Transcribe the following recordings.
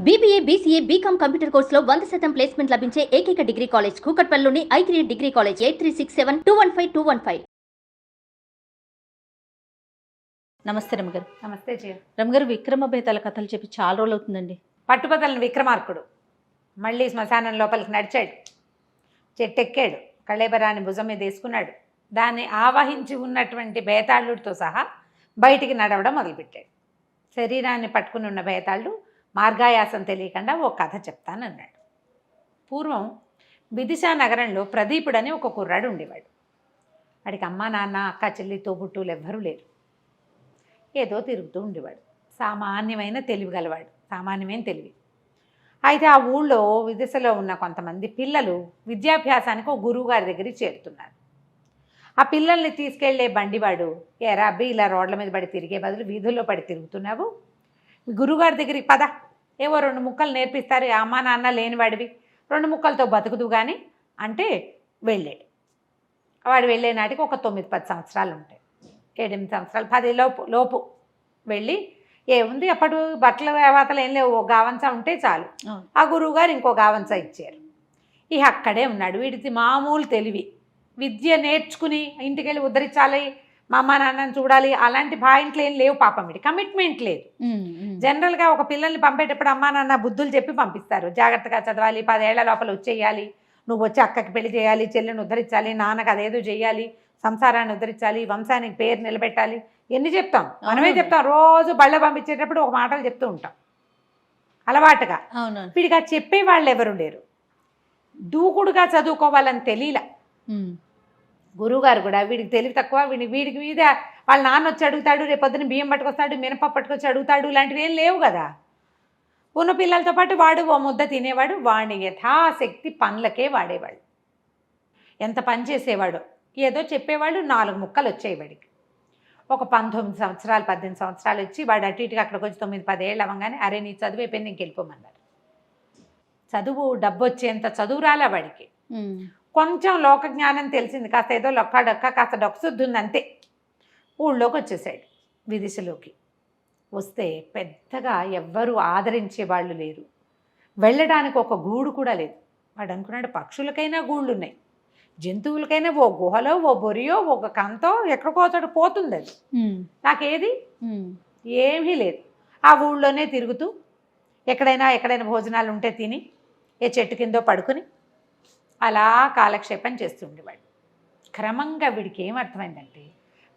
BBA, BCA, BCom computer కోర్సులో 100% placement లభించే ఏకైక డిగ్రీ కాలేజ్ కూకట్పల్లిలోని i3 డిగ్రీ కాలేజ్ 8367215215. నమస్తే రమగారు. నమస్తే జయ. రమగారు, విక్రమ బేతాల కథలు చెప్పి చాలా రోజులు అవుతుందండి. పట్టుబదలని విక్రమార్కుడు మళ్ళీ శ్మశానం లోపలికి నడిచాడు, చెట్టెక్కాడు, కళేబరాన్ని భుజం మీద వేసుకున్నాడు, దాన్ని ఆవహించి ఉన్నటువంటి బేతాళుడితో సహా బయటికి నడవడం మొదలుపెట్టాడు. శరీరాన్ని పట్టుకుని ఉన్న బేతాళుడు మార్గాయాసం తెలియకుండా ఓ కథ చెప్తానన్నాడు. పూర్వం విదిశా నగరంలో ప్రదీపుడని ఒక కుర్రాడు ఉండేవాడు. వాడికి అమ్మ నాన్న అక్క చెల్లి తోబుట్టులు ఎవ్వరూ లేరు. ఏదో తిరుగుతూ ఉండేవాడు. సామాన్యమైన తెలివి గలవాడు, సామాన్యమైన తెలివి. అయితే ఆ ఊళ్ళో విదిశలో ఉన్న కొంతమంది పిల్లలు విద్యాభ్యాసానికి ఒక గురువుగారి దగ్గరికి చేరుతున్నారు. ఆ పిల్లల్ని తీసుకెళ్లే బండివాడు, ఏరా అబ్బి ఇలా రోడ్ల మీద పడి తిరిగే బదులు వీధుల్లో పడి తిరుగుతున్నావు, గురువుగారి దగ్గరికి పద, ఏవో 2 ముక్కలు నేర్పిస్తారు, అమ్మ నాన్న లేనివాడివి 2 ముక్కలతో బతుకుదు కానీ అంటే వెళ్ళాడు. వాడు వెళ్ళే నాటికి ఒక 9-10 సంవత్సరాలు ఉంటాయి, 7-8 సంవత్సరాలు, 10 లోపు వెళ్ళి ఏముంది అప్పుడు బట్టల వాతలు ఏం లేవు, గావంచ ఉంటే చాలు. ఆ గురువుగారు ఇంకో గావంచ ఇచ్చారు. ఇక అక్కడే ఉన్నాడు. వీడిది మామూలు తెలివి, విద్య నేర్చుకుని ఇంటికి వెళ్ళి ఉద్ధరించాలి, మా అమ్మ నాన్నని చూడాలి, అలాంటి పాయింట్లు ఏం లేవు పాపం. వీడి కమిట్మెంట్ లేదు. జనరల్గా ఒక పిల్లల్ని పంపేటప్పుడు అమ్మా నాన్న బుద్ధులు చెప్పి పంపిస్తారు, జాగ్రత్తగా చదవాలి, 10 ఏళ్ల లోపల వచ్చేయాలి, నువ్వు వచ్చి అక్కకి పెళ్లి చేయాలి, చెల్లెని ఉద్ధరించాలి, నాన్నకు అదేదో చేయాలి, సంసారాన్ని ఉద్ధరించాలి, వంశానికి పేరు నిలబెట్టాలి, ఎన్ని చెప్తాం, మనమే చెప్తాం. రోజు బళ్ళ పంపించేటప్పుడు ఒక మాటలు చెప్తూ ఉంటాం అలవాటుగా. వీడికి అది చెప్పే వాళ్ళు ఎవరు లేరు. దూకుడుగా చదువుకోవాలని తెలియలా గురువుగారు కూడా. వీడికి తెలివి తక్కువ, వీడికి మీద వాళ్ళ నాన్న వచ్చి అడుగుతాడు, రేపొద్దున బియ్యం పట్టుకొస్తాడు, మినపప్పు పట్టుకొచ్చి అడుగుతాడు, ఇలాంటివి ఏం లేవు కదా. ఉన్న పిల్లలతో పాటు వాడు ఓ ముద్ద తినేవాడు. వాడిని యథాశక్తి పనులకే వాడేవాడు. ఎంత పని చేసేవాడు, ఏదో చెప్పేవాడు, 4 ముక్కలు వచ్చాయి వాడికి. ఒక 19 సంవత్సరాలు 18 సంవత్సరాలు వచ్చి వాడు అటు ఇటుగా అక్కడికి వచ్చి 9-10 ఏళ్ళు అవ్వగానే, అరే నీ చదువు అయిపోయింది, ఇంక వెళ్ళిపోమన్నారు. చదువు డబ్బు వచ్చేంత చదువు రాలే వాడికి. కొంచెం లోక జ్ఞానం తెలిసింది, కాస్త ఏదో లొక్కడొక్క కాస్త డొక్కసుద్ది ఉంది అంతే. ఊళ్ళోకి వచ్చేసాడు, విదిశలోకి. వస్తే పెద్దగా ఎవ్వరూ ఆదరించే వాళ్ళు లేరు, వెళ్ళడానికి ఒక గూడు కూడా లేదు. వాడు అనుకున్నాడు పక్షులకైనా గూళ్ళు ఉన్నాయి, జంతువులకైనా ఓ గుహలో ఓ బొరియో ఒక కంతో ఎక్కడికో చోట పోతుంది, అది నాకేది ఏమీ లేదు. ఆ ఊళ్ళోనే తిరుగుతూ ఎక్కడైనా భోజనాలు ఉంటే తిని ఏ చెట్టు కిందో పడుకుని అలా కాలక్షేపం చేస్తుండేవాడు. క్రమంగా వీడికి ఏమర్థమైందంటే,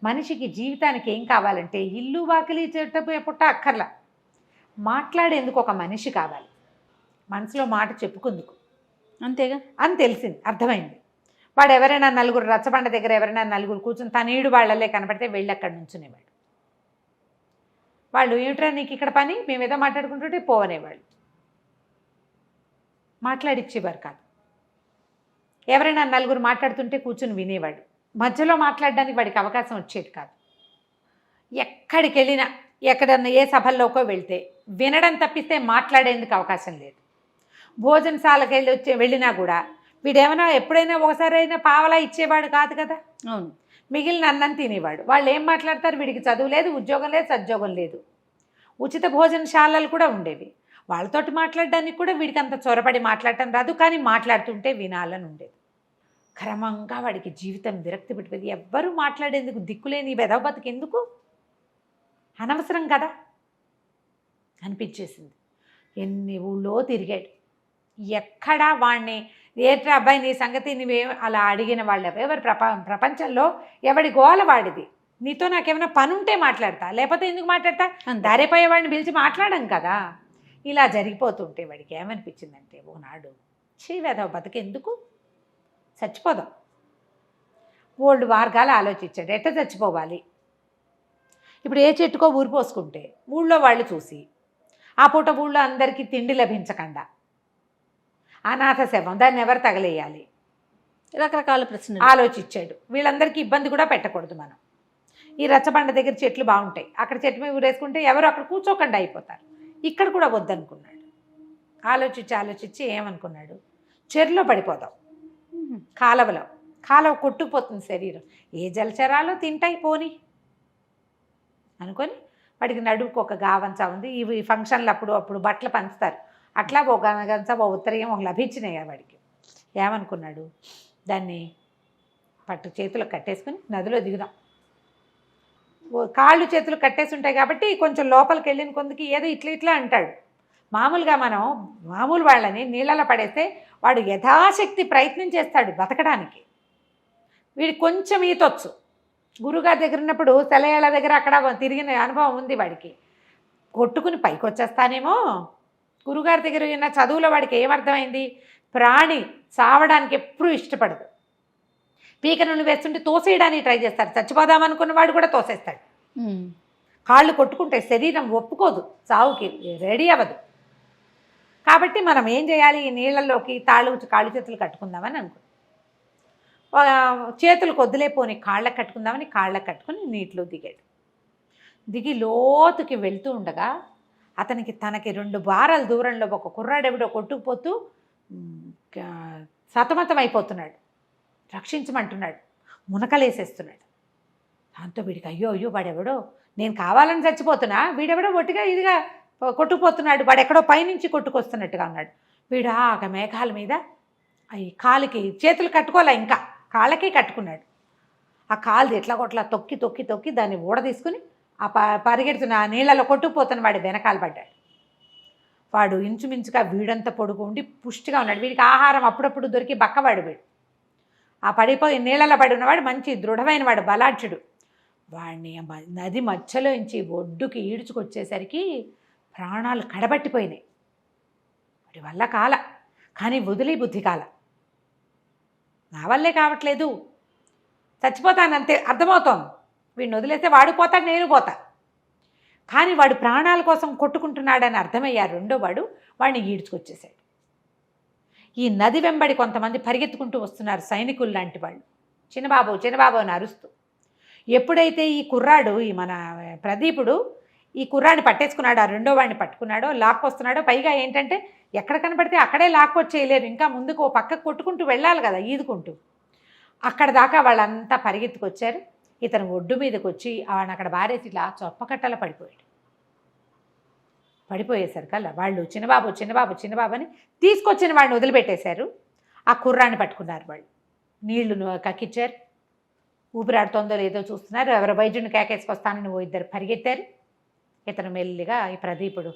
మనిషికి జీవితానికి ఏం కావాలంటే ఇల్లు వాకిలి చెట్టు పుట్ట అక్కర్లా, మాట్లాడేందుకు ఒక మనిషి కావాలి, మనసులో మాట చెప్పుకుందుకు, అంతేగా అని తెలిసింది, అర్థమైంది. వాడు ఎవరైనా నలుగురు రచ్చబండ దగ్గర ఎవరైనా నలుగురు కూర్చుని తనీడు వాళ్ళలే కనపడితే వెళ్ళి అక్కడి నుంచునేవాడు. వాళ్ళు ఏమిట్రా నీకు ఇక్కడ పని, మేమేదో మాట్లాడుకుంటుంటే పోవనేవాళ్ళు, మాట్లాడిచ్చేవారు కాదు. ఎవరైనా నలుగురు మాట్లాడుతుంటే కూర్చుని వినేవాడు, మధ్యలో మాట్లాడడానికి వాడికి అవకాశం వచ్చేది కాదు. ఎక్కడికి వెళ్ళినా ఎక్కడన్నా ఏ సభల్లోకో వెళ్తే వినడం తప్పిస్తే మాట్లాడేందుకు అవకాశం లేదు. భోజనశాలకు వెళ్ళినా కూడా వీడేమైనా ఎప్పుడైనా ఒకసారైనా పావలా ఇచ్చేవాడు కాదు కదా. అవును, మిగిలిన అన్నం తినేవాడు. వాళ్ళు ఏం మాట్లాడతారు, వీడికి చదువు లేదు, ఉద్యోగం లేదు, సద్యోగం లేదు. ఉచిత భోజనశాలలు కూడా ఉండేవి, వాళ్ళతోటి మాట్లాడడానికి కూడా వీడికి అంత చొరబడి మాట్లాడటం రాదు, కానీ మాట్లాడుతుంటే వినాలని ఉండేది. క్రమంగా వాడికి జీవితం విరక్తి పెట్టిపోయింది. ఎవ్వరూ మాట్లాడేందుకు దిక్కులేని వెధవ బతుకెందుకు, అనవసరం కదా అనిపించేసింది. ఎన్ని ఊళ్ళో తిరిగాడు, ఎక్కడా వాడిని ఏట్రా అబ్బాయి నీ సంగతి నువ్వే అలా అడిగిన వాళ్ళు ఎవరు ప్రపంచంలో ఎవడి గోల వాడిది, నీతో నాకేమైనా పని ఉంటే మాట్లాడతా, లేకపోతే ఎందుకు మాట్లాడతా, దారిపోయేవాడిని పిలిచి మాట్లాడడం కదా. ఇలా జరిగిపోతుంటే వాడికి ఏమనిపించిందంటే, ఓనాడు వెధవ బతుకెందుకు, చచ్చిపోదాం. ఓల్డ్ మార్గాలు ఆలోచించాడు, ఎట్ట చచ్చిపోవాలి. ఇప్పుడు ఏ చెట్టుకో ఊరి పోసుకుంటే ఊళ్ళో వాళ్ళు చూసి ఆ పూట ఊళ్ళో అందరికీ తిండి లభించకుండా అనాథ శవం, దాన్ని ఎవరు తగలేయాలి, రకరకాల ప్రశ్నలు ఆలోచించాడు. వీళ్ళందరికీ ఇబ్బంది కూడా పెట్టకూడదు మనం. ఈ రచ్చబండ దగ్గర చెట్లు బాగుంటాయి, అక్కడ చెట్టు మీద ఊరేసుకుంటే ఎవరు అక్కడ కూర్చోకుండా అయిపోతారు, ఇక్కడ కూడా వద్దనుకున్నాడు. ఆలోచించి ఏమనుకున్నాడు, చెరులో పడిపోదాం, కాలువ కొట్టుకుపోతుంది శరీరం, ఏ జలచరాలు తింటాయి పోని అనుకొని వాడికి నడుపుకు ఒక గావంచ ఉంది. ఇవి ఫంక్షన్లు అప్పుడు బట్టలు పంచుతారు, అట్లా ఒక గనగంత ఒక ఉత్తరీయం ఒక లభించినాయి వాడికి. ఏమనుకున్నాడు, దాన్ని చేతులు కట్టేసుకుని నదిలో దిగుదాం. కాళ్ళు చేతులు కట్టేసి ఉంటాయి కాబట్టి కొంచెం లోపలికి వెళ్ళిన కొందికి ఏదో ఇట్లా అంటాడు. మామూలుగా మనం మామూలు వాళ్ళని నీళ్ళలో పడేస్తే వాడు యథాశక్తి ప్రయత్నం చేస్తాడు బతకడానికి. వీడికి కొంచెం ఈతొచ్చు. గురుగారి దగ్గర ఉన్నప్పుడు సెలయేళ్ళ దగ్గర అక్కడ తిరిగిన అనుభవం ఉంది వాడికి. కొట్టుకుని పైకి వచ్చేస్తానేమో. గురుగారి దగ్గర ఉన్న చదువులో వాడికి ఏమర్థమైంది, ప్రాణి చావడానికి ఎప్పుడూ ఇష్టపడదు. పీక నుండి వేస్తుంటే తోసేయడానికి ట్రై చేస్తాడు. చచ్చిపోదామనుకున్న వాడు కూడా తోసేస్తాడు. కాళ్ళు కొట్టుకుంటే శరీరం ఒప్పుకోదు, చావుకి రెడీ అవ్వదు. కాబట్టి మనం ఏం చేయాలి, ఈ నీళ్ళల్లోకి కాళ్ళు చేతులు కట్టుకుందామని అనుకున్నాం. చేతులు కొద్దులేపోని కాళ్ళకు కట్టుకుందామని కాళ్ళకు కట్టుకుని నీటిలో దిగాడు. దిగి లోతుకి వెళ్తూ ఉండగా తనకి 2 బారాల దూరంలో ఒక కుర్రాడెవిడో కొట్టుకుపోతూ సతమతం అయిపోతున్నాడు. రక్షించమంటున్నాడు, మునకలేసేస్తున్నాడు. దాంతో వీడికి అయ్యో వాడెవడో, నేను కావాలని చచ్చిపోతున్నా, వీడెవడో ఒట్టిగా ఇదిగా కొట్టుకుపోతున్నాడు, వాడెక్కడో పైనుంచి కొట్టుకొస్తున్నట్టుగా ఉన్నాడు. వీడు ఆగ మేఘాల మీద అవి కాలికి చేతులు కట్టుకోలే, ఇంకా కాళ్ళకే కట్టుకున్నాడు. ఆ కాలుది ఎట్లా కొట్లా తొక్కి దాన్ని ఊడ తీసుకుని ఆ పరిగెడుతున్న ఆ నీళ్ళలో కొట్టుకుపోతున్న వాడు వెనకాల పడ్డాడు. వాడు ఇంచుమించుగా వీడంత పొడుగు ఉండి పుష్టిగా ఉన్నాడు. వీడికి ఆహారం అప్పుడప్పుడు దొరికి బక్కవాడు. వీడు ఆ పడిపోయి నీళ్ళలో పడి ఉన్నవాడు మంచి దృఢమైన వాడు, బలాఢ్యుడు. వాడిని నది మధ్యలో నుంచి ఒడ్డుకి ఈడ్చుకొచ్చేసరికి ప్రాణాలు కడబట్టిపోయినాయి. వాడి వల్ల కాల, కానీ వదిలే బుద్ధి కాల. నా వల్లే కావట్లేదు, చచ్చిపోతానంతే అర్థమవుతోంది. వీడిని వదిలేస్తే వాడు పోతాడు, నేను పోతా. కానీ వాడు ప్రాణాల కోసం కొట్టుకుంటున్నాడని అర్థమయ్యారు రెండో వాడు. వాడిని ఈడ్చుకొచ్చేసాడు. ఈ నది వెంబడి కొంతమంది పరిగెత్తుకుంటూ వస్తున్నారు, సైనికులు లాంటి వాళ్ళు. చిన్నబాబు అని అరుస్తూ. ఎప్పుడైతే ఈ కుర్రాడు, ఈ మన ప్రదీపుడు ఈ కుర్రాడిని పట్టేసుకున్నాడు, ఆ రెండో వాడిని పట్టుకున్నాడో లాక్కొస్తున్నాడో, పైగా ఏంటంటే ఎక్కడ కనపడితే అక్కడే లాక్కొచ్చేయలేరు, ఇంకా ముందుకు ఓ పక్కకు కొట్టుకుంటూ వెళ్ళాలి కదా ఈదుకుంటూ. అక్కడ దాకా వాళ్ళంతా పరిగెత్తుకొచ్చారు. ఇతను ఒడ్డు మీదకి వచ్చి వాడిని అక్కడ బారేసి ఇట్లా చొప్పకట్టలా పడిపోయేసరికల్లా వాళ్ళు చిన్నబాబు అని తీసుకొచ్చిన వాడిని వదిలిపెట్టేశారు. ఆ కుర్రాన్ని పట్టుకున్నారు వాళ్ళు. నీళ్లు కక్కిచ్చారు. ఊపిరాడుతోందో లేదో చూస్తున్నారు. ఎవరో వైద్యుని కేకేసుకొస్తానని ఓ 2 పరిగెత్తారు. ఇతను మెల్లిగా ఈ ప్రదీపుడు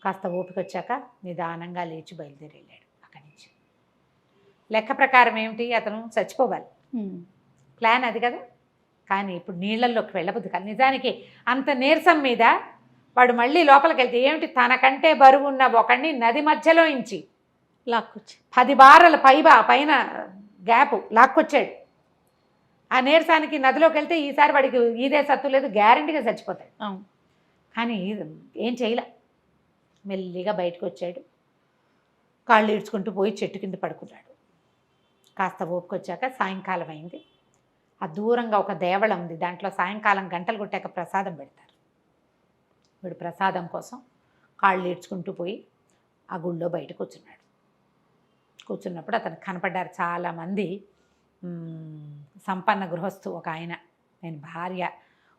కాస్త ఓపిక వచ్చాక నిదానంగా లేచి బయలుదేరి వెళ్ళాడు అక్కడి నుంచి. లెక్క ప్రకారం ఏమిటి, అతను చచ్చిపోవాలి, ప్లాన్ అది కదా. కానీ ఇప్పుడు నీళ్ళల్లోకి వెళ్ళబుద్ది కాదు. నిజానికి అంత నీరసం మీద వాడు మళ్ళీ లోపలికి వెళ్తే ఏమిటి, తనకంటే బరువు ఉన్న ఒకడిని నది మధ్యలో ఇంచి లాక్కొచ్చి 10 బారల పైన గ్యాప్ లాక్కొచ్చాడు. ఆ నీరసానికి నదిలోకి వెళ్తే ఈసారి వాడికి ఈదే సత్తు లేదు, గ్యారెంటీగా చచ్చిపోతాడు. కానీ ఏం చేయలే, మెల్లిగా బయటకు వచ్చాడు. కాళ్ళు ఈడ్చుకుంటూ పోయి చెట్టు కింద పడుకున్నాడు. కాస్త ఓపుకొచ్చాక సాయంకాలం అయింది. ఆ దూరంగా ఒక దేవళం ఉంది, దాంట్లో సాయంకాలం గంటలు కొట్టాక ప్రసాదం పెడతారు. వీడు ప్రసాదం కోసం కాళ్ళు ఈడ్చుకుంటూ పోయి ఆ గుళ్ళో బయట కూర్చున్నప్పుడు అతను కనపడ్డారు చాలామంది. సంపన్న గృహస్థు ఒక ఆయన, నేను భార్య,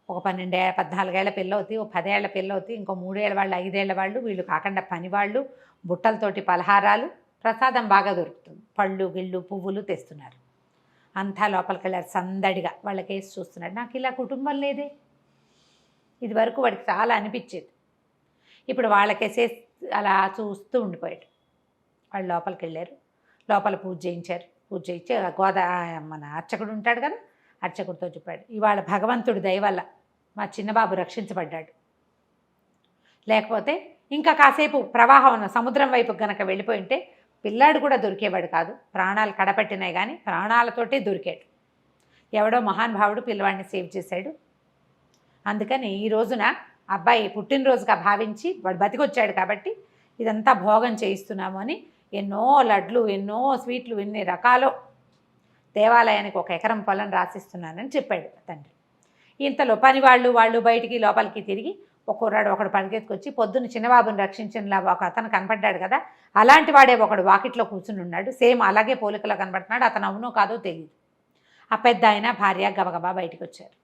ఒక 14 ఏళ్ల పిల్లవుతి, ఒక 10 ఏళ్ల పిల్లవుతి, ఇంకో 3 ఏళ్ల వాళ్ళు, 5 ఏళ్ల వాళ్ళు, వీళ్ళు కాకుండా పనివాళ్ళు, బుట్టలతోటి పలహారాలు, ప్రసాదం బాగా దొరుకుతుంది, పళ్ళు గిళ్ళు పువ్వులు తెస్తున్నారు. అంతా లోపలికి వెళ్ళారు సందడిగా. వాళ్ళకేసి చూస్తున్నాడు. నాకు ఇలా కుటుంబం లేదే, ఇది వరకు వాడికి చాలా అనిపించేది. ఇప్పుడు వాళ్ళకేసే అలా చూస్తూ ఉండిపోయాడు. వాళ్ళు లోపలికి వెళ్ళారు. లోపల పూజ చేయించారు. పూజ చేయించి మన అర్చకుడు ఉంటాడు కదా, అర్చకుడితో చెప్పాడు, ఇవాళ భగవంతుడి దయ వల్ల మా చిన్నబాబు రక్షించబడ్డాడు. లేకపోతే ఇంకా కాసేపు ప్రవాహం ఉన్న సముద్రం వైపు గనక వెళ్ళిపోయి ఉంటే పిల్లాడు కూడా దొరికేవాడు కాదు. ప్రాణాలు కడపట్టినాయి కానీ ప్రాణాలతోటే దొరికాడు. ఎవడో మహానుభావుడు పిల్లవాడిని సేవ్ చేశాడు. అందుకని ఈ రోజున అబ్బాయి పుట్టినరోజుగా భావించి వాడు బతికొచ్చాడు కాబట్టి ఇదంతా భోగం చేయిస్తున్నాము అని ఎన్నో లడ్లు, ఎన్నో స్వీట్లు, ఎన్ని రకాలో దేవాలయానికి 1 ఎకరం పొలం రాసిస్తున్నానని చెప్పాడు తండ్రి. ఇంతలో పని వాళ్ళు బయటికి లోపలికి తిరిగి ఒక కుర్రాడు ఒకడు పరిగెత్తుకొచ్చి పొద్దున్న చిన్నబాబుని రక్షించినలా ఒక అతను కనపడ్డాడు కదా, అలాంటి వాడే ఒకడు వాకిట్లో కూర్చుని ఉన్నాడు. సేమ్ అలాగే పోలికలో కనపడుతున్నాడు. అతను అవునో కాదో తెలియదు. ఆ పెద్ద ఆయన భార్య గబగబా బయటకు వచ్చారు.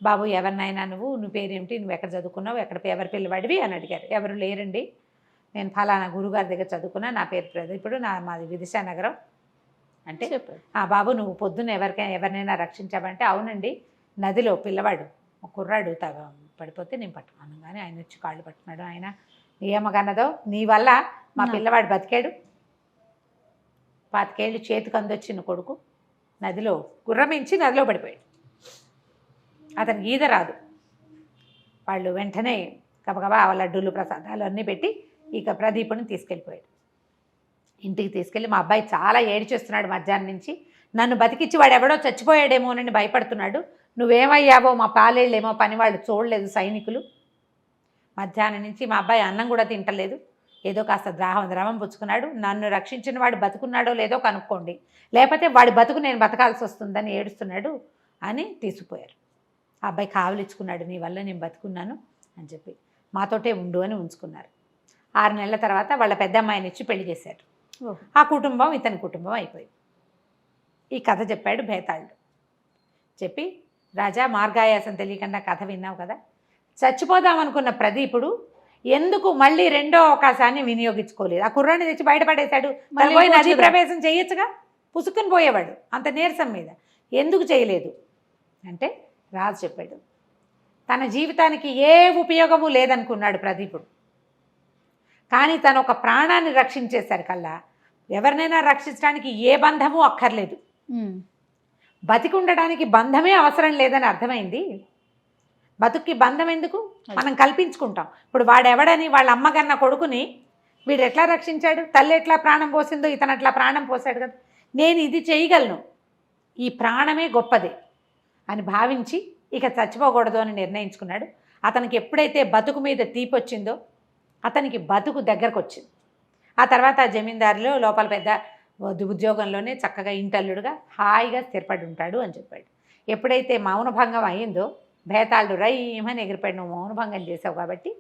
బాబు ఎవరినైనా నువ్వు పేరేమిటి, నువ్వు ఎక్కడ చదువుకున్నావు, ఎవరి పిల్లవాడివి అని అడిగారు. ఎవరు లేరండి, నేను ఫలానా గురుగారి దగ్గర చదువుకున్నా, నా పేరు ప్రదీపుడు, మాది విదిశానగరం అంటే చెప్పారు. బాబు నువ్వు పొద్దున్న ఎవరినైనా రక్షించావంటే అవునండి, నదిలో పిల్లవాడు ఒక కుర్రాడు పడిపోతే నేను పట్టుకున్నాను, కానీ ఆయన వచ్చి కాళ్ళు పట్టుకున్నాడు, ఆయన ఏమగన్నదో నీ వల్ల మా పిల్లవాడు బతికాడు, 25 ఏళ్ళు చేతికి అందొచ్చిన కొడుకు నదిలో గుర్రమించి నదిలో పడిపోయాడు, అతనికి ఈద రాదు. వాళ్ళు వెంటనే గబగబా లడ్డూలు ప్రసాదాలు అన్నీ పెట్టి ఇక ప్రదీపుని తీసుకెళ్ళిపోయాడు. ఇంటికి తీసుకెళ్ళి మా అబ్బాయి చాలా ఏడిచేస్తున్నాడు మధ్యాహ్నం నుంచి, నన్ను బతికిచ్చి వాడు ఎవడో చచ్చిపోయాడేమోనని భయపడుతున్నాడు, నువ్వేమయ్యావో మా పాలేళ్ళేమో పని వాళ్ళు చూడలేదు సైనికులు. మధ్యాహ్నం నుంచి మా అబ్బాయి అన్నం కూడా తింటలేదు, ఏదో కాస్త ద్రవం పుచ్చుకున్నాడు, నన్ను రక్షించిన వాడు బతుకున్నాడో లేదో కనుక్కోండి, లేకపోతే వాడి బతుకు నేను బతకాల్సి వస్తుందని ఏడుస్తున్నాడు అని తీసుకుపోయారు. ఆ అబ్బాయి కావలిచ్చుకున్నాడు, నీ వల్ల నేను బతుకున్నాను అని చెప్పి మాతోటే ఉండు అని ఉంచుకున్నారు. 6 నెలల తర్వాత వాళ్ళ పెద్ద అమ్మాయిని ఇచ్చి పెళ్లి చేశారు. ఆ కుటుంబం ఇతని కుటుంబం అయిపోయింది. ఈ కథ చెప్పాడు భేతాళుడు. చెప్పి రాజా మార్గాయాసం తెలియకుండా కథ విన్నావు కదా, చచ్చిపోదామనుకున్న ప్రదీపుడు ఎందుకు మళ్ళీ రెండో అవకాశాన్ని వినియోగించుకోలేదు? ఆ కుర్రాన్ని తెచ్చి బయటపడేశాడు, పోయి నదీ ప్రవేశం చేయొచ్చుగా, పుసుక్కుని పోయేవాడు అంత నీరసం మీద, ఎందుకు చేయలేదు అంటే రాజు చెప్పాడు, తన జీవితానికి ఏ ఉపయోగము లేదనుకున్నాడు ప్రదీపుడు, కానీ తను ఒక ప్రాణాన్ని రక్షించేసరికల్లా ఎవరినైనా రక్షించడానికి ఏ బంధము అక్కర్లేదు, బతికి ఉండడానికి బంధమే అవసరం లేదని అర్థమైంది. బతుక్కి బంధం ఎందుకు, మనం కల్పించుకుంటాం. ఇప్పుడు వాడెవడని వాళ్ళ అమ్మగన్న కొడుకుని వీడు ఎట్లా రక్షించాడు, తల్లి ఎట్లా ప్రాణం పోసిందో ఇతను అట్లా ప్రాణం పోసాడు కదా, నేను ఇది చేయగలను, ఈ ప్రాణమే గొప్పది అని భావించి ఇక చచ్చిపోకూడదు అని నిర్ణయించుకున్నాడు. అతనికి ఎప్పుడైతే బతుకు మీద తీపొచ్చిందో అతనికి బతుకు దగ్గరకు వచ్చింది. ఆ తర్వాత జమీందారులో లోపల పెద్ద ఉద్యోగంలోనే చక్కగా ఇంటల్లుడుగా హాయిగా స్థిరపడి ఉంటాడు అని చెప్పాడు. ఎప్పుడైతే మౌనభంగం అయ్యిందో భేతాళుడు రైమని ఎగిరిపోయాడు, నువ్వు మౌనభంగం చేసావు కాబట్టి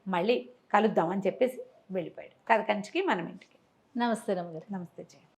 మళ్ళీ కలుద్దామని చెప్పేసి వెళ్ళిపోయాడు. కథ కంచికి మనం ఇంటికి. నమస్తే రమ్మగారు. నమస్తే జయ.